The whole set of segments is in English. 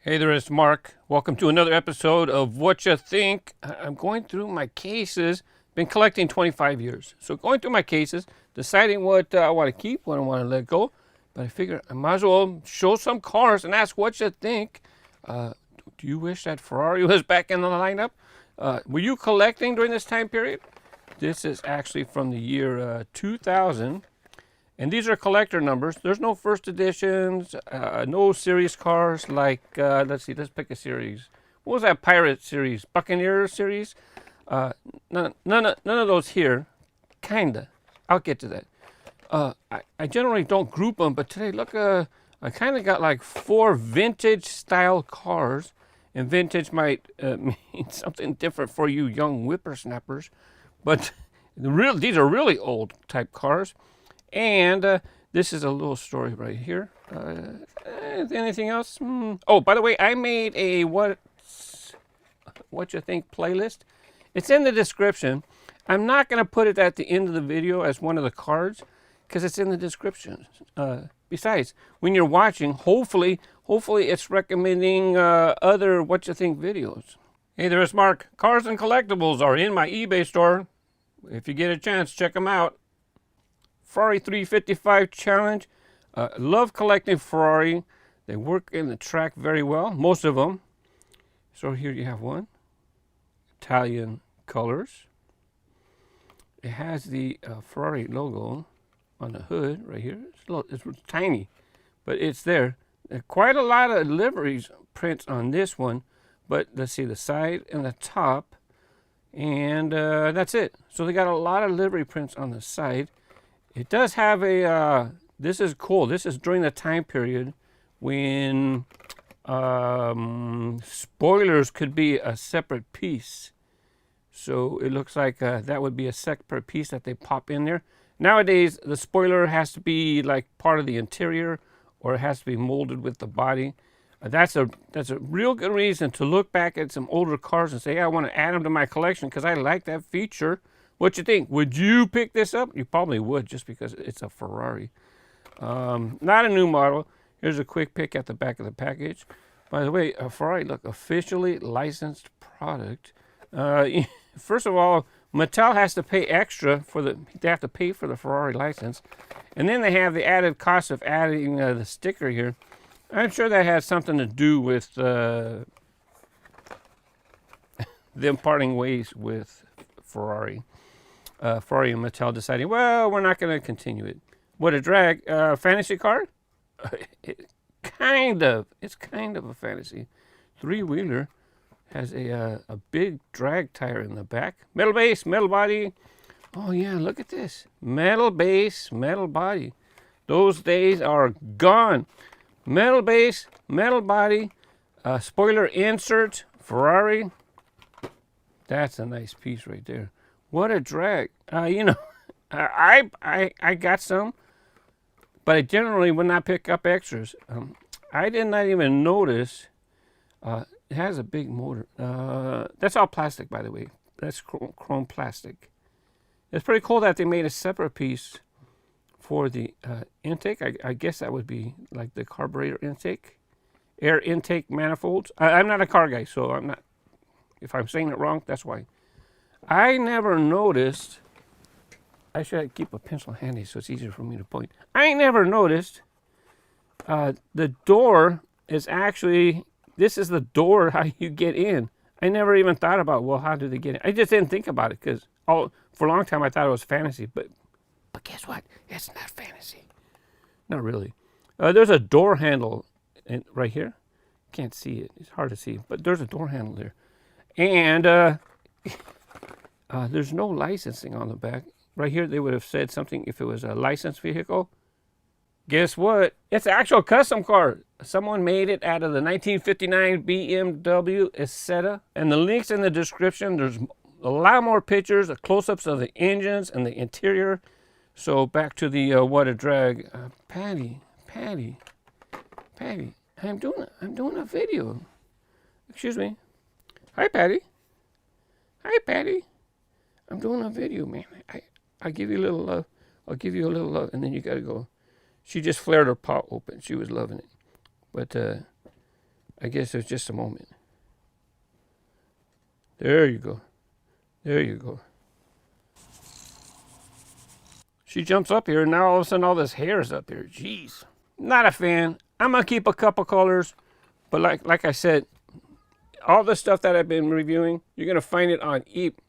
Hey there, it's Mark. Welcome to another episode of What You Think. I'm going through my cases. Been collecting 25 years. So going through my cases, deciding what I want to keep, what I want to let go. But I figure I might as well show some cars and ask what you think. Do you wish that Ferrari was back in the lineup? Were you collecting during this time period? This is actually from the year 2000. And these are collector numbers. There's no first editions, no series cars like, let's pick a series. What was that Pirate series? Buccaneer series? None of those here. Kinda. I'll get to that. I generally don't group them, but today, look, I kind of got like 4 vintage style cars. And vintage might mean something different for you young whippersnappers. But these are really old type cars. And this is a little story right here. Anything else? Oh, by the way, I made a what you think playlist. It's in the description. I'm not going to put it at the end of the video as one of the cards because it's in the description. Besides, when you're watching, hopefully it's recommending other what you think videos. Hey there, it's Mark. Cars and collectibles are in my eBay store. If you get a chance, check them out. Ferrari 355 Challenge. Love collecting Ferrari. They work in the track very well, most of them. So here you have one. Italian colors. It has the Ferrari logo on the hood right here. It's tiny, but it's there. Quite a lot of liveries prints on this one, but let's see the side and the top, and that's it. So they got a lot of livery prints on the side. It does have a, this is cool. This is during the time period when spoilers could be a separate piece. So it looks like that would be a separate piece that they pop in there. Nowadays, the spoiler has to be like part of the interior or it has to be molded with the body. That's a real good reason to look back at some older cars and say, hey, I want to add them to my collection because I like that feature. What you think? Would you pick this up? You probably would just because it's a Ferrari. Not a new model. Here's a quick pick at the back of the package. By the way, a Ferrari, look, officially licensed product. First of all, Mattel has to pay extra they have to pay for the Ferrari license. And then they have the added cost of adding the sticker here. I'm sure that has something to do with them parting ways with Ferrari. Ferrari and Mattel deciding, well, we're not going to continue it. What a drag. Fantasy car? It's kind of a fantasy. 3-wheeler has a big drag tire in the back. Metal base, metal body. Oh, yeah, look at this. Metal base, metal body. Those days are gone. Metal base, metal body, spoiler insert, Ferrari. That's a nice piece right there. What a drag. I got some, but I generally would not pick up extras. I did not even notice it has a big motor. That's all plastic, by the way. That's chrome plastic. It's pretty cool that they made a separate piece for the intake. I guess that would be like the carburetor intake. Air intake manifolds. I'm not a car guy, so I'm not. If I'm saying it wrong, that's why. I never noticed. I should keep a pencil handy so it's easier for me to point. I never noticed the door is actually, this is the door how you get in. I never even thought about, well, how do they get in? I just didn't think about it because for a long time I thought it was fantasy. But guess what? It's not fantasy. Not really. There's a door handle right here. Can't see it. It's hard to see. But there's a door handle there. And there's no licensing on the back. Right here, they would have said something if it was a licensed vehicle. Guess what? It's an actual custom car. Someone made it out of the 1959 BMW Isetta. And the link's in the description. There's a lot more pictures, close-ups of the engines and the interior. So back to the what a drag. Patty, I'm doing a video. Excuse me. Hi, Patty. I'm doing a video, man. I give you a little love. I'll give you a little love, and then you gotta go. She just flared her paw open. She was loving it. But I guess it was just a moment. There you go. There you go. She jumps up here, and now all of a sudden all this hair is up here. Jeez. Not a fan. I'm going to keep a couple colors. But like I said, all the stuff that I've been reviewing, you're going to find it on Eep.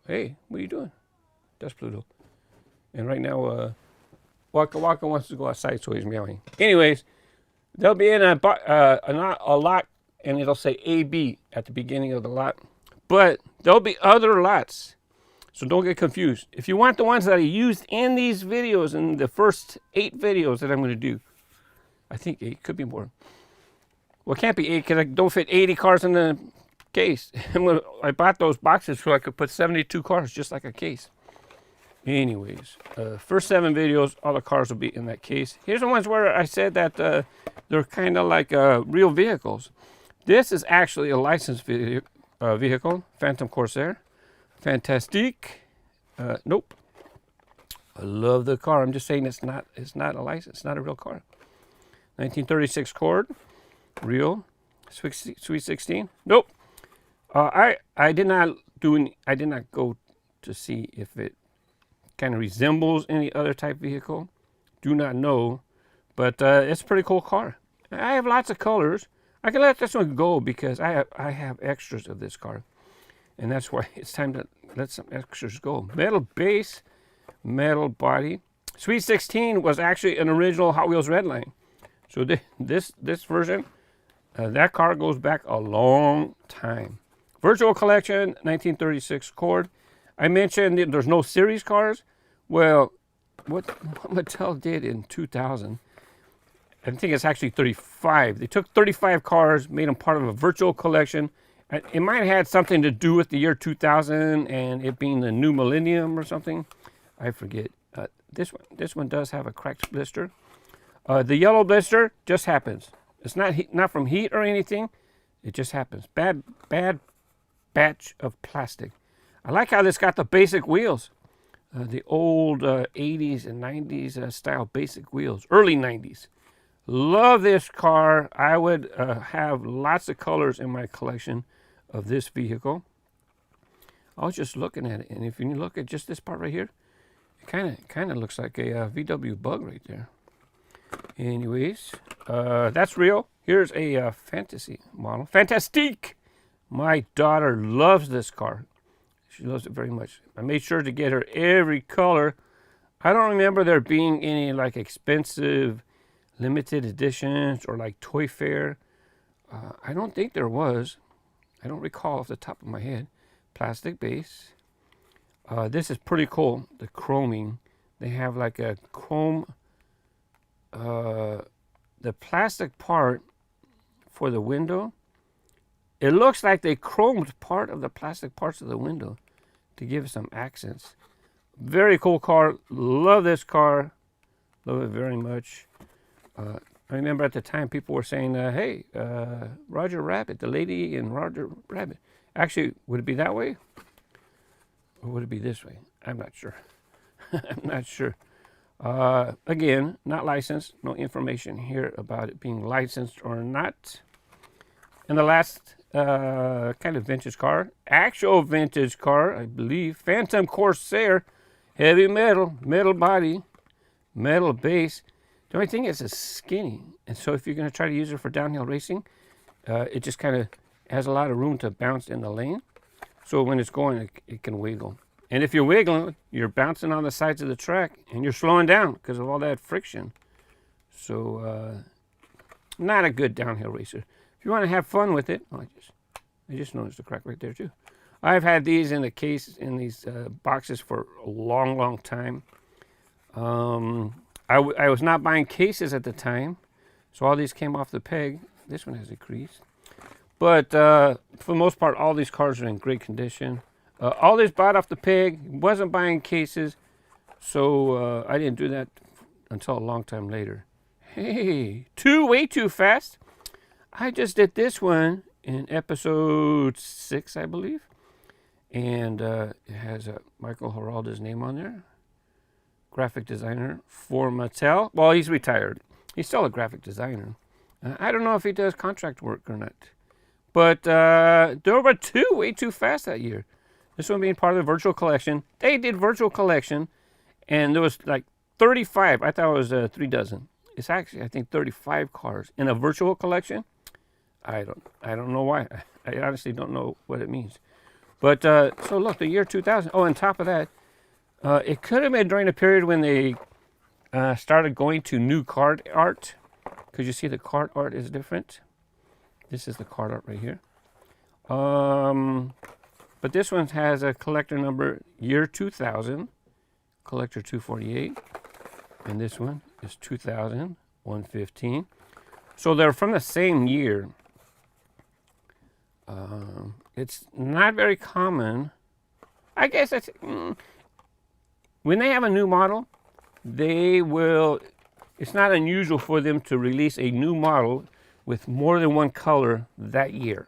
Hey, what are you doing? That's Pluto. And right now, Waka Waka wants to go outside, so he's meowing. Anyways, they'll be in a lot, and it'll say AB at the beginning of the lot. But there'll be other lots, so don't get confused. If you want the ones that I used in these videos, in the first 8 videos that I'm going to do, I think 8, could be more. Well, it can't be 8 because I don't fit 80 cars in the case. I bought those boxes so I could put 72 cars just like a case. Anyways, first 7 videos, all the cars will be in that case. Here's the ones where I said that they're kind of like real vehicles. This is actually a licensed vehicle, Phantom Corsair. Phantastique. Nope. I love the car. I'm just saying it's not a license. It's not a real car. 1936 Cord. Real. Sweet 16. Nope. I did not go to see if it kind of resembles any other type vehicle. Do not know, but it's a pretty cool car. I have lots of colors. I can let this one go because I have extras of this car, and that's why it's time to let some extras go. Metal base, metal body. Sweet 16 was actually an original Hot Wheels Redline. So this version, that car goes back a long time. Virtual Collection, 1936 Cord. I mentioned that there's no series cars. Well, what Mattel did in 2000, I think it's actually 35. They took 35 cars, made them part of a virtual collection. It might have had something to do with the year 2000 and it being the new millennium or something. I forget. This one does have a cracked blister. The yellow blister just happens. It's not from heat or anything. It just happens. Bad batch of plastic. I like how this got the basic wheels. The old 80s and 90s style basic wheels. Early 90s. Love this car. I would have lots of colors in my collection of this vehicle. I was just looking at it, and if you look at just this part right here, it kind of looks like a VW Bug right there. Anyways, that's real. Here's a fantasy model. Phantastique! My daughter loves this car. She loves it very much. I made sure to get her every color. I don't remember there being any like expensive limited editions or like Toy Fair. I don't think there was. I don't recall off the top of my head. Plastic base. This is pretty cool. The chroming. They have like a chrome. The plastic part for the window. It looks like they chromed part of the plastic parts of the window to give it some accents. Very cool car. Love this car. Love it very much. I remember at the time people were saying, hey, Roger Rabbit, the lady in Roger Rabbit. Actually, would it be that way? Or would it be this way? I'm not sure. I'm not sure. Again, not licensed. No information here about it being licensed or not. And the last kind of vintage car, actual vintage car, I believe, Phantom Corsair, heavy metal, metal body, metal base. The only thing is it's skinny, and so if you're going to try to use it for downhill racing, it just kind of has a lot of room to bounce in the lane. So when it's going, it can wiggle. And if you're wiggling, you're bouncing on the sides of the track, and you're slowing down because of all that friction. So not a good downhill racer. If you want to have fun with it, I just noticed a crack right there too. I've had these in the case, in these boxes for a long, long time. I was not buying cases at the time, so all these came off the peg. This one has a crease. But for the most part, all these cars are in great condition. All these bought off the peg, wasn't buying cases, so I didn't do that until a long time later. Hey, way too fast. I just did this one in episode 6, I believe. And it has Michael Geralda's name on there. Graphic designer for Mattel. Well, he's retired. He's still a graphic designer. I don't know if he does contract work or not. But there were two way too fast that year. This one being part of the virtual collection. They did virtual collection, and there was like 35. I thought it was 3 dozen. It's actually, I think, 35 cars in a virtual collection. I don't know why. I honestly don't know what it means. But so look, the year 2000. Oh, on top of that, it could have been during the period when they started going to new card art, because you see the card art is different. This is the card art right here. But this one has a collector number year 2000, collector 248, and this one is 2000, 115. So they're from the same year. It's not very common. I guess that's when they have a new model, they will. It's not unusual for them to release a new model with more than one color that year.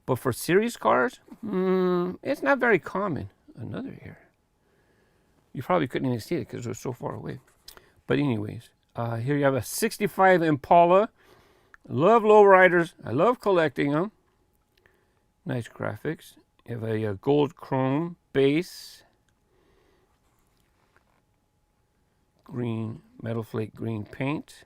But for series cars, it's not very common. Another year. You probably couldn't even see it because it was so far away. But anyways, here you have a 65 Impala. Love lowriders. I love collecting them. Nice graphics. You have a gold chrome base. Green, metal flake green paint.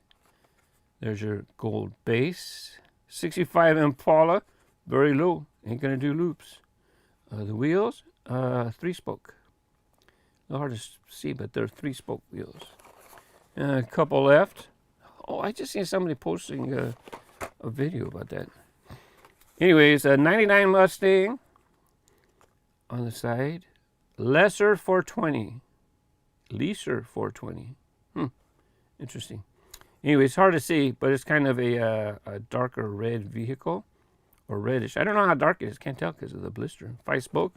There's your gold base. 65 Impala. Very low. Ain't going to do loops. The wheels, 3-spoke. A little hard to see, but they're 3-spoke wheels. A couple left. Oh, I just seen somebody posting a video about that. Anyways, a 99 Mustang on the side. Lesser 420. Leaser 420. Interesting. Anyway, it's hard to see, but it's kind of a darker red vehicle. Or reddish. I don't know how dark it is. Can't tell because of the blister. 5-spoke.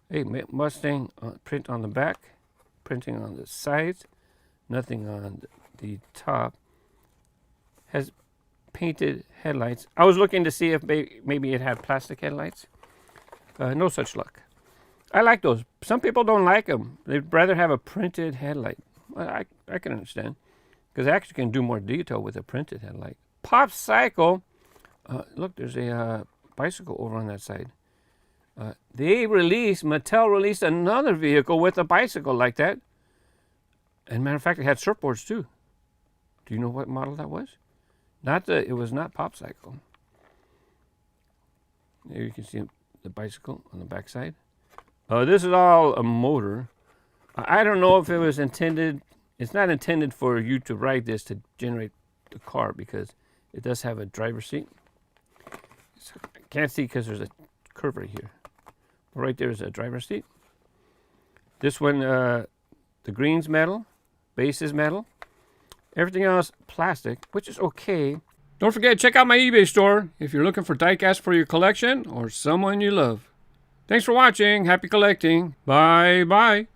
Hey, Mustang print on the back. Printing on the sides. Nothing on the top. Has painted headlights. I was looking to see if maybe it had plastic headlights. No such luck. I like those. Some people don't like them. They'd rather have a printed headlight. Well, I can understand. Because I actually can do more detail with a printed headlight. Popcycle. Look, there's a bicycle over on that side. Mattel released another vehicle with a bicycle like that. And matter of fact, it had surfboards too. Do you know what model that was? It was not Popcycle. There you can see the bicycle on the back side. This is all a motor. I don't know if it was intended. It's not intended for you to ride this to generate the car because it does have a driver's seat. So I can't see because there's a curve right here. But right there is a driver's seat. This one, the green's metal, base is metal. Everything else plastic, which is okay. Don't forget to check out my eBay store if you're looking for diecast for your collection or someone you love. Thanks for watching. Happy collecting. Bye bye.